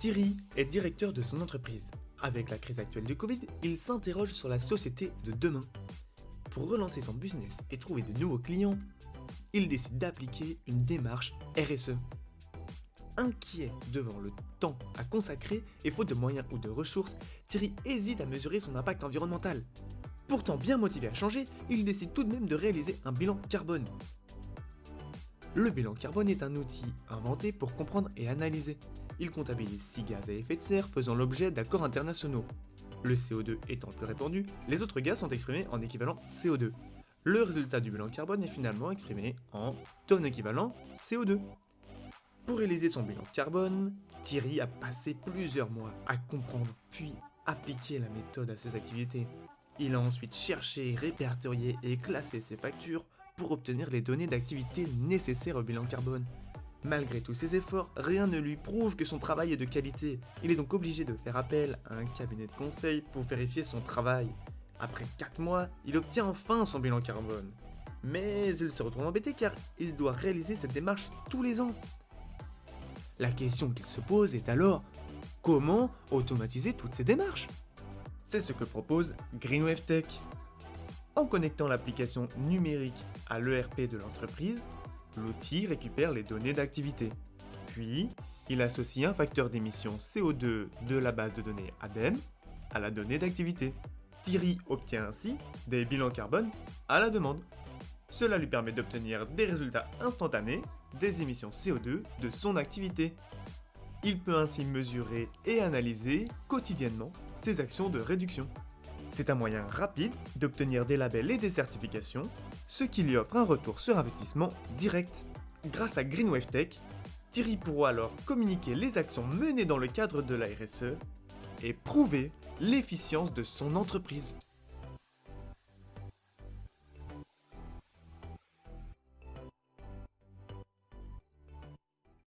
Thierry est directeur de son entreprise. Avec la crise actuelle du Covid, il s'interroge sur la société de demain. Pour relancer son business et trouver de nouveaux clients, il décide d'appliquer une démarche RSE. Inquiet devant le temps à consacrer et faute de moyens ou de ressources, Thierry hésite à mesurer son impact environnemental. Pourtant bien motivé à changer, il décide tout de même de réaliser un bilan carbone. Le bilan carbone est un outil inventé pour comprendre et analyser. Il comptabilise 6 gaz à effet de serre faisant l'objet d'accords internationaux. Le CO2 étant le plus répandu, les autres gaz sont exprimés en équivalent CO2. Le résultat du bilan carbone est finalement exprimé en tonnes équivalent CO2. Pour réaliser son bilan carbone, Thierry a passé plusieurs mois à comprendre puis appliquer la méthode à ses activités. Il a ensuite cherché, répertorié et classé ses factures pour obtenir les données d'activité nécessaires au bilan carbone. Malgré tous ses efforts, rien ne lui prouve que son travail est de qualité. Il est donc obligé de faire appel à un cabinet de conseil pour vérifier son travail. Après 4 mois, il obtient enfin son bilan carbone. Mais il se retrouve embêté car il doit réaliser cette démarche tous les ans. La question qu'il se pose est alors, comment automatiser toutes ces démarches ? C'est ce que propose GreenWave Tech. En connectant l'application numérique à l'ERP de l'entreprise, l'outil récupère les données d'activité. Puis, il associe un facteur d'émission CO2 de la base de données ADEME à la donnée d'activité. Thierry obtient ainsi des bilans carbone à la demande. Cela lui permet d'obtenir des résultats instantanés des émissions CO2 de son activité. Il peut ainsi mesurer et analyser quotidiennement ses actions de réduction. C'est un moyen rapide d'obtenir des labels et des certifications, ce qui lui offre un retour sur investissement direct. Grâce à GreenWave Tech, Thierry pourra alors communiquer les actions menées dans le cadre de la RSE et prouver l'efficience de son entreprise.